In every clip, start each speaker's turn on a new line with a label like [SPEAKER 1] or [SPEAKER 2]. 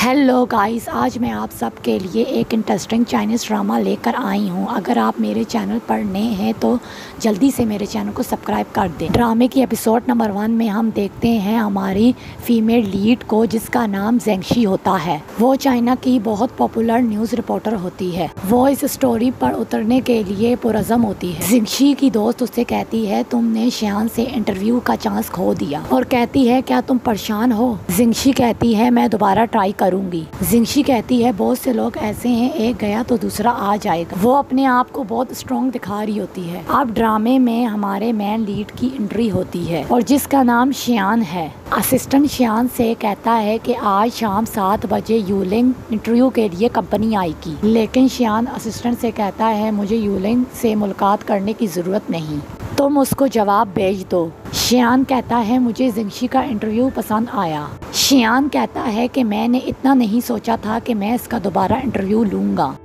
[SPEAKER 1] Hello guys, आज मैं आप सब के लिए एक इंटरेस्टिंग चाइनीज़ ड्रामा लेकर आई हूँ। अगर आप मेरे चैनल पर नए हैं तो जल्दी से मेरे चैनल को सब्सक्राइब कर दें। ड्रामे की एपिसोड नंबर 1 में हम देखते हैं हमारी फीमेल लीड को, जिसका नाम जेंगशी होता है। वो चाइना की बहुत पॉपुलर न्यूज़ रिपोर्टर होती है। वो इस स्टोरी पर उतरने के लिए पुरज़म होती है। जेंगशी की दोस्त उससे कहती है, तुमने शियान से इंटरव्यू का चांस खो दिया, और कहती है क्या तुम परेशान हो। जेंगशी कहती है मैं दोबारा ट्राई करूंगी। जेंगशी कहती है बहुत से लोग ऐसे हैं, एक गया तो दूसरा आ जाएगा। वो अपने आप को बहुत स्ट्रॉन्ग दिखा रही होती है। अब ड्रामे में हमारे मैन लीड की एंट्री होती है और जिसका नाम शियान है। असिस्टेंट शियान से कहता है कि आज शाम 7 बजे यूलिंग इंटरव्यू के लिए कंपनी आएगी, लेकिन शियान असिस्टेंट से कहता है मुझे यूलिंग से मुलाकात करने की ज़रूरत नहीं, तुम उसको जवाब भेज दो। शियान कहता है मुझे जेंगशी का इंटरव्यू पसंद आया। शियान कहता है कि मैंने इतना नहीं सोचा था कि मैं इसका दोबारा इंटरव्यू लूँगा।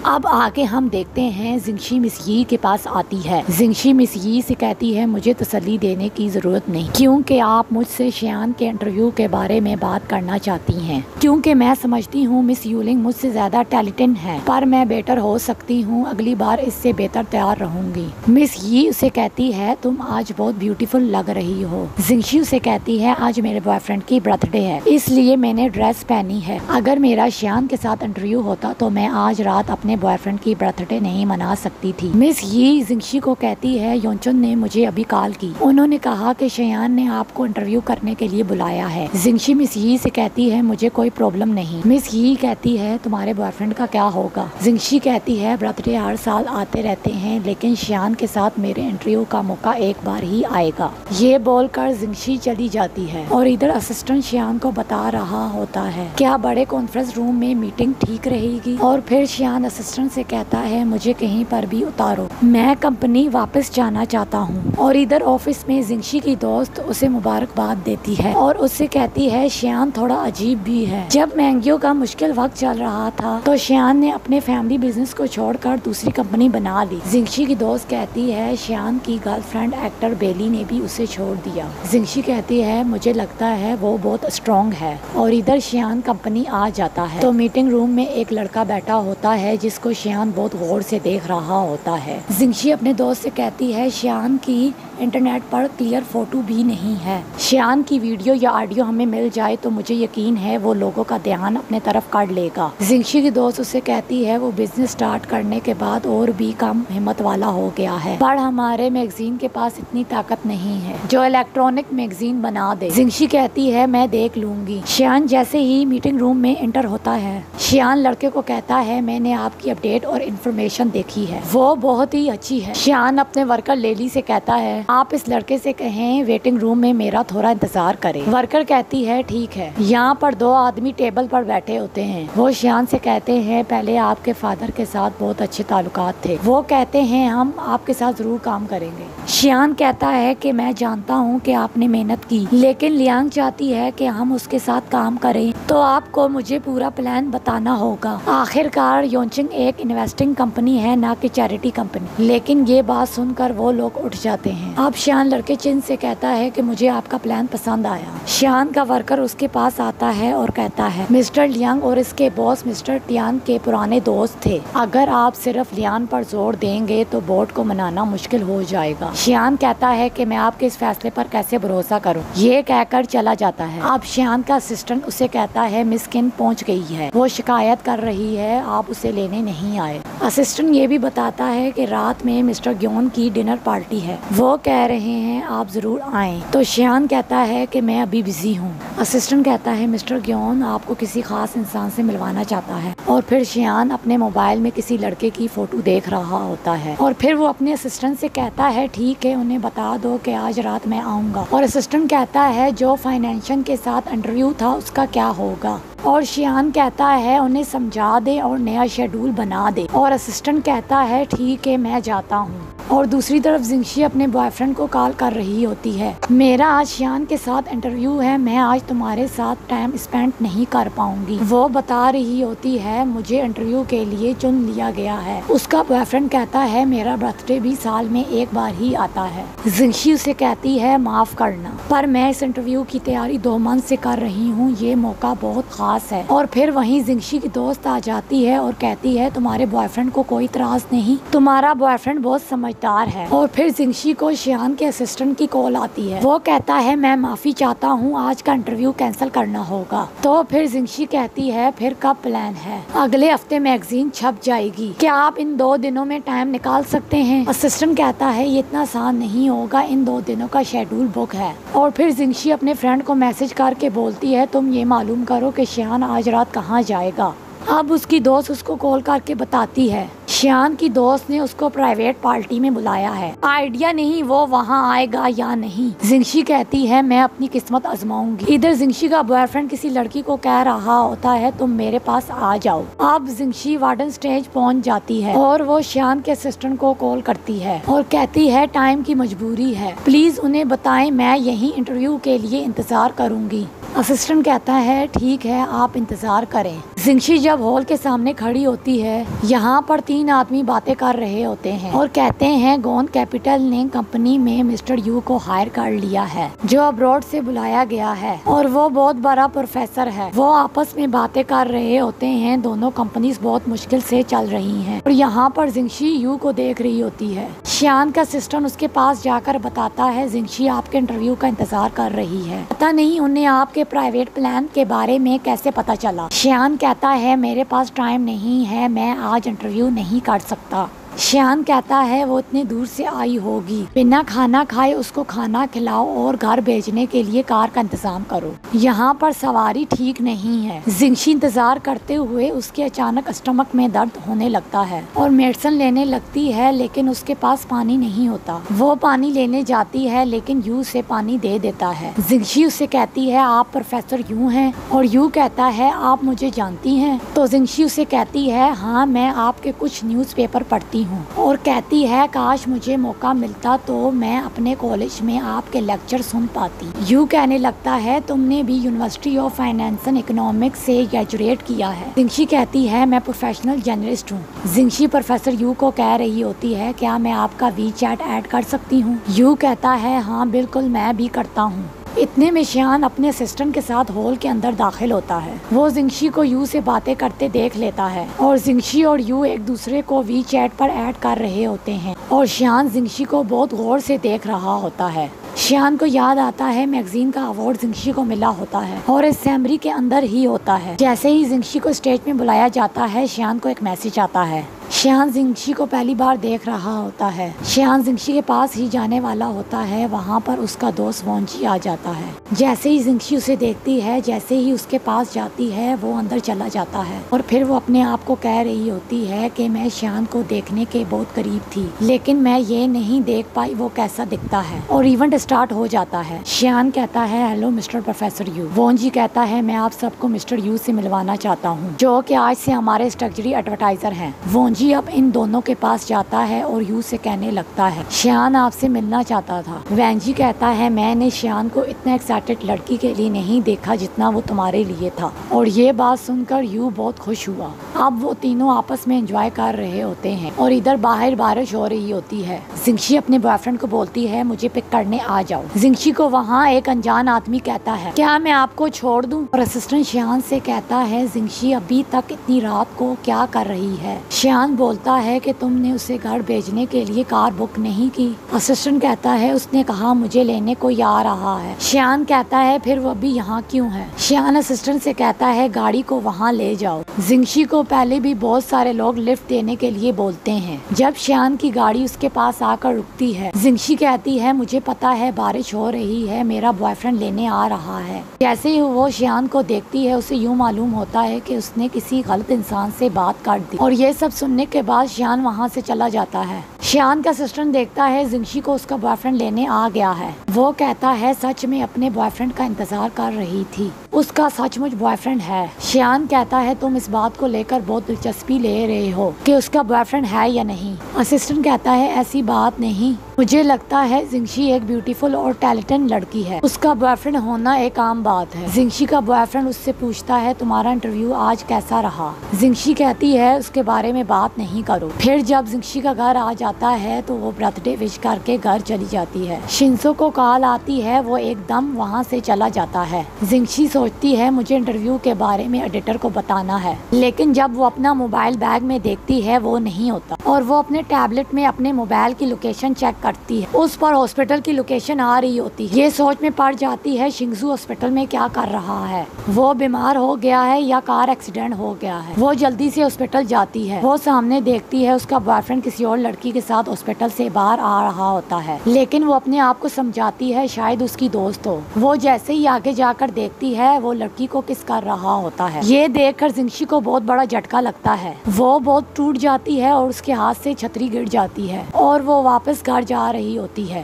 [SPEAKER 1] अब आगे हम देखते हैं जेंगशी मिस यी के पास आती है। जेंगशी मिस यी से कहती है मुझे तसल्ली देने की ज़रूरत नहीं, क्योंकि आप मुझसे शियान के इंटरव्यू के बारे में बात करना चाहती हैं, क्योंकि मैं समझती हूँ मिस यूलिंग मुझसे ज़्यादा टैलेंटेड है, पर मैं बेटर हो सकती हूँ, अगली बार इससे बेहतर तैयार रहूँगी। मिस यी उसे कहती है तुम आज बहुत ब्यूटीफुल लग रही हो। जेंगशी उसे कहती है आज मेरे बॉयफ्रेंड की बर्थडे है, इसलिए मैंने ड्रेस पहनी है। अगर मेरा शियान के साथ इंटरव्यू होता तो मैं आज रात अपने बॉयफ्रेंड की बर्थडे नहीं मना सकती थी। मिस यी जेंगशी को कहती है योंचुन ने मुझे अभी कॉल की, उन्होंने कहा कि शियान ने आपको इंटरव्यू करने के लिए बुलाया है। जेंगशी मिस यी से कहती है मुझे कोई प्रॉब्लम नहीं। मिस यी कहती है तुम्हारे बॉयफ्रेंड का क्या होगा। जेंगशी कहती है बर्थडे हर साल आते रहते हैं, लेकिन शियान के साथ मेरे इंटरव्यू का मौका एक बार ही आएगा। ये बोलकर जेंगशी चली जाती है और इधर असिस्टेंट शियान को बता रहा होता है क्या बड़े कॉन्फ्रेंस रूम में मीटिंग ठीक रहेगी। और फिर शियान असिस्टेंट से कहता है मुझे कहीं पर भी उतारो, मैं कंपनी वापस जाना चाहता हूँ। और इधर ऑफिस में जेंगशी की दोस्त उसे मुबारकबाद देती है और उससे कहती है शियान थोड़ा अजीब भी है। जब मैंगियो का मुश्किल वक्त चल रहा था तो शियान ने अपने फैमिली बिजनेस को छोड़कर दूसरी कंपनी बना ली। जेंगशी की दोस्त कहती है शियान की गर्लफ्रेंड एक्टर बेली ने भी उसे छोड़ दिया। जेंगशी कहती है मुझे लगता है वो बहुत स्ट्रॉन्ग है। और इधर शियान कंपनी आ जाता है तो मीटिंग रूम में एक लड़का बैठा होता है जिसको शियान बहुत गौर से देख रहा होता है। जेंगशी अपने दोस्त से कहती है शियान की इंटरनेट पर क्लियर फोटो भी नहीं है। शियान की वीडियो या ऑडियो हमें मिल जाए तो मुझे यकीन है वो लोगों का ध्यान अपने तरफ कर लेगा। जेंगशी की दोस्त उससे कहती है वो बिजनेस स्टार्ट करने के बाद और भी कम हिम्मत वाला हो गया है, पर हमारे मैगजीन के पास इतनी ताकत नहीं है जो इलेक्ट्रॉनिक मैगजीन बना दे। जेंगशी कहती है मैं देख लूंगी। शियान जैसे ही मीटिंग रूम में एंटर होता है, शियान लड़के को कहता है मैंने आपकी अपडेट और इन्फॉर्मेशन देखी है, वो बहुत ही अच्छी है। शियान अपने वर्कर लेली से कहता है आप इस लड़के से कहें वेटिंग रूम में मेरा थोड़ा इंतजार करें। वर्कर कहती है ठीक है। यहाँ पर 2 आदमी टेबल पर बैठे होते हैं। वो शियान से कहते हैं पहले आपके फादर के साथ बहुत अच्छे ताल्लुकात थे, वो कहते हैं हम आपके साथ जरूर काम करेंगे। शियान कहता है कि मैं जानता हूँ कि आपने मेहनत की, लेकिन लियांग चाहती है कि हम उसके साथ काम करें, तो आपको मुझे पूरा प्लान बताना होगा। आखिरकार योंचिंग एक इन्वेस्टिंग कंपनी है, ना कि चैरिटी कंपनी। लेकिन ये बात सुनकर वो लोग उठ जाते हैं। अब शियान लड़के चिन से कहता है कि मुझे आपका प्लान पसंद आया। शियान का वर्कर उसके पास आता है और कहता है मिस्टर लियांग और इसके बॉस मिस्टर टियान के पुराने दोस्त थे, अगर आप सिर्फ लियान पर जोर देंगे तो बोर्ड को मनाना मुश्किल हो जाएगा। शियान कहता है कि मैं आपके इस फैसले पर कैसे भरोसा करूं। ये कहकर चला जाता है। अब शियान का असिस्टेंट उसे कहता है मिस किन पहुंच गई है, वो शिकायत कर रही है आप उसे लेने नहीं आए। असिस्टेंट ये भी बताता है कि रात में मिस्टर ग्योन की डिनर पार्टी है, वो कह रहे हैं आप जरूर आएं। तो शियान कहता है कि मैं अभी बिजी हूँ। असिस्टेंट कहता है मिस्टर ग्योन आपको किसी खास इंसान से मिलवाना चाहता है। और फिर शियान अपने मोबाइल में किसी लड़के की फोटो देख रहा होता है और फिर वो अपने असिस्टेंट से कहता है ठीक है उन्हें बता दो कि आज रात मैं आऊँगा। और असिस्टेंट कहता है जो फाइनेंशियल के साथ इंटरव्यू था उसका क्या होगा। और शियान कहता है उन्हें समझा दे और नया शेड्यूल बना दे। और असिस्टेंट कहता है ठीक है मैं जाता हूँ। और दूसरी तरफ जिंगशी अपने बॉयफ्रेंड को कॉल कर रही होती है। मेरा आज शियान के साथ इंटरव्यू है, मैं आज तुम्हारे साथ टाइम स्पेंड नहीं कर पाऊंगी। वो बता रही होती है मुझे इंटरव्यू के लिए चुन लिया गया है। उसका बॉयफ्रेंड कहता है मेरा बर्थडे भी साल में एक बार ही आता है। जिंगशी उसे कहती है माफ करना, पर मैं इस इंटरव्यू की तैयारी 2 मंथ से कर रही हूँ, ये मौका बहुत खास है। और फिर वहीं जिंगशी की दोस्त आ जाती है और कहती है तुम्हारे बॉयफ्रेंड को कोई इतराज नहीं, तुम्हारा बॉयफ्रेंड बहुत समझदार है। और फिर जिंगशी को शियान के असिस्टेंट की कॉल आती है। वो कहता है मैं माफी चाहता हूँ, आज का इंटरव्यू कैंसिल करना होगा। तो फिर जिंगशी कहती है फिर कब प्लान है? अगले हफ्ते मैगजीन छप जाएगी, क्या आप इन 2 दिनों में टाइम निकाल सकते हैं? असिस्टेंट कहता है ये इतना आसान नहीं होगा, इन 2 दिनों का शेड्यूल बुक है। और फिर जिंगशी अपने फ्रेंड को मैसेज करके बोलती है तुम ये मालूम करो कि शियान आज रात कहाँ जाएगा। अब उसकी दोस्त उसको कॉल करके बताती है शियान की दोस्त ने उसको प्राइवेट पार्टी में बुलाया है, आइडिया नहीं वो वहाँ आएगा या नहीं। जिंगशी कहती है मैं अपनी किस्मत आजमाऊंगी। इधर जिंगशी का बॉयफ्रेंड किसी लड़की को कह रहा होता है तुम मेरे पास आ जाओ। अब जिंगशी वार्डन स्टेज पहुँच जाती है और वो शियान के असिस्टेंट को कॉल करती है और कहती है टाइम की मजबूरी है, प्लीज उन्हें बताएं मैं यही इंटरव्यू के लिए इंतजार करूंगी। असिस्टेंट कहता है ठीक है आप इंतजार करें। जिंगशी जब हॉल के सामने खड़ी होती है, यहाँ पर 3 आदमी बातें कर रहे होते हैं और कहते हैं गोन कैपिटल ने कंपनी में मिस्टर यू को हायर कर लिया है जो अब्रॉड से बुलाया गया है और वो बहुत बड़ा प्रोफेसर है। वो आपस में बातें कर रहे होते हैं, दोनों कंपनीज बहुत मुश्किल से चल रही हैं। और यहाँ पर जिंगशी यू को देख रही होती है। शियान का असिस्टेंट उसके पास जाकर बताता है जिंगशी आपके इंटरव्यू का इंतजार कर रही है, पता नहीं उन्हें आपके प्राइवेट प्लान के बारे में कैसे पता चला। शियान कहता है मेरे पास टाइम नहीं है, मैं आज इंटरव्यू नहीं कर सकता। शियान कहता है वो इतने दूर से आई होगी, बिना खाना खाए उसको खाना खिलाओ और घर भेजने के लिए कार का इंतजाम करो, यहाँ पर सवारी ठीक नहीं है। जिंगशी इंतजार करते हुए उसके अचानक स्टमक में दर्द होने लगता है और मेडिसिन लेने लगती है, लेकिन उसके पास पानी नहीं होता। वो पानी लेने जाती है लेकिन यू से पानी दे देता है। जिंगशी उसे कहती है आप प्रोफेसर यू हैं? और यू कहता है आप मुझे जानती हैं? तो जिंगशी उसे कहती है हाँ मैं आपके कुछ न्यूज़पेपर पढ़ती हूँ और कहती है काश मुझे मौका मिलता तो मैं अपने कॉलेज में आपके लेक्चर सुन पाती। यू कहने लगता है तुमने भी university of finance and economics से ग्रेजुएट किया है। जिंगशी कहती है मैं प्रोफेशनल जर्नलिस्ट हूँ। जिंगशी प्रोफेसर यू को कह रही होती है क्या मैं आपका वीचैट ऐड कर सकती हूँ? यू कहता है हाँ बिल्कुल मैं भी करता हूँ। इतने में शियान अपने असिस्टेंट के साथ हॉल के अंदर दाखिल होता है। वो जिंगशी को यू से बातें करते देख लेता है और जिंगशी और यू एक दूसरे को वीचैट पर ऐड कर रहे होते हैं और शियान जिंगशी को बहुत गौर से देख रहा होता है। शियान को याद आता है मैगजीन का अवार्ड जिंगशी को मिला होता है और असेंबली के अंदर ही होता है। जैसे ही जिंगशी को स्टेज में बुलाया जाता है शियान को एक मैसेज आता है। शियान जिंगशी को पहली बार देख रहा होता है। शियान जिंगशी के पास ही जाने वाला होता है, वहाँ पर उसका दोस्त वॉन्जी आ जाता है। जैसे ही जिंगशी उसे देखती है, जैसे ही उसके पास जाती है वो अंदर चला जाता है और फिर वो अपने आप को कह रही होती है कि मैं शियान को देखने के बहुत करीब थी लेकिन मैं ये नहीं देख पाई वो कैसा दिखता है। और इवेंट स्टार्ट हो जाता है। शियान कहता है हेलो मिस्टर प्रोफेसर यू। वॉन्जी कहता है मैं आप सबको मिस्टर यू से मिलवाना चाहता हूँ जो कि आज से हमारे स्ट्रक्चरी एडवर्टाइजर हैं। वॉन्जी अब इन दोनों के पास जाता है और यू से कहने लगता है शियान आपसे मिलना चाहता था। वैंजी कहता है मैंने शियान को इतना एक्साइटेड लड़की के लिए नहीं देखा जितना वो तुम्हारे लिए था। और ये बात सुनकर यू बहुत खुश हुआ। अब वो तीनों आपस में एंजॉय कर रहे होते हैं और इधर बाहर बारिश हो रही होती है। जिंगशी अपने बॉयफ्रेंड को बोलती है मुझे पिक करने आ जाओ। जिंगशी को वहाँ एक अनजान आदमी कहता है क्या मैं आपको छोड़ दूं? और असिस्टेंट शियान से कहता है जिंगशी अभी तक इतनी रात को क्या कर रही है? शियान बोलता है कि तुमने उसे घर भेजने के लिए कार बुक नहीं की। असिस्टेंट कहता है उसने कहा मुझे लेने कोई आ रहा है। शियान कहता है फिर वो अभी यहाँ क्यों है? शियान असिस्टेंट से कहता है गाड़ी को वहाँ ले जाओ। जिंगशी को पहले भी बहुत सारे लोग लिफ्ट देने के लिए बोलते हैं। जब शियान की गाड़ी उसके पास आकर रुकती है, जिंगशी कहती है मुझे पता है बारिश हो रही है, मेरा बॉयफ्रेंड लेने आ रहा है। जैसे ही वो शियान को देखती है उसे यूँ मालूम होता है कि उसने किसी गलत इंसान से बात कर दी। और ये सब सुनने के बाद शियान वहाँ से चला जाता है। शियान का असिस्टेंट देखता है जिंगशी को उसका बॉयफ्रेंड लेने आ गया है। वो कहता है सच में अपने बॉयफ्रेंड का इंतजार कर रही थी, उसका सचमुच बॉयफ्रेंड है। शियान कहता है तुम इस बात को लेकर देखकर बहुत दिलचस्पी ले रहे हो कि उसका बॉयफ्रेंड है या नहीं। असिस्टेंट कहता है ऐसी बात नहीं, मुझे लगता है जिंगशी एक ब्यूटीफुल और टैलेंटेड लड़की है, उसका बॉयफ्रेंड होना एक आम बात है। जिंगशी का बॉयफ्रेंड उससे पूछता है तुम्हारा इंटरव्यू आज कैसा रहा। जिंगशी कहती है उसके बारे में बात नहीं करो। फिर जब जिंगशी का घर आ जाता है तो वो बर्थडे विश करके घर चली जाती है। शिंसो को कॉल आती है, वो एकदम वहाँ से चला जाता है। जिंगशी सोचती है मुझे इंटरव्यू के बारे में एडिटर को बताना है, लेकिन जब वो अपना मोबाइल बैग में देखती है वो नहीं होता और वो अपने टैबलेट में अपने मोबाइल की लोकेशन चेक करती है, उस पर हॉस्पिटल की लोकेशन आ रही होती है। ये सोच में पड़ जाती है शिंगजू हॉस्पिटल में क्या कर रहा है, वो बीमार हो गया है या कार एक्सीडेंट हो गया है। वो जल्दी से हॉस्पिटल जाती है। वो सामने देखती है उसका बॉयफ्रेंड किसी और लड़की के साथ हॉस्पिटल से बाहर आ रहा होता है, लेकिन वो अपने आप को समझाती है शायद उसकी दोस्त हो। वो जैसे ही आगे जाकर देखती है वो लड़की को किस कर रहा होता है। ये देखकर जिंगशी को बहुत बड़ा झटका लगता है, वो बहुत टूट जाती है और उसके हाथ से छतरी गिर जाती है और वो वापस घर जा रही होती है।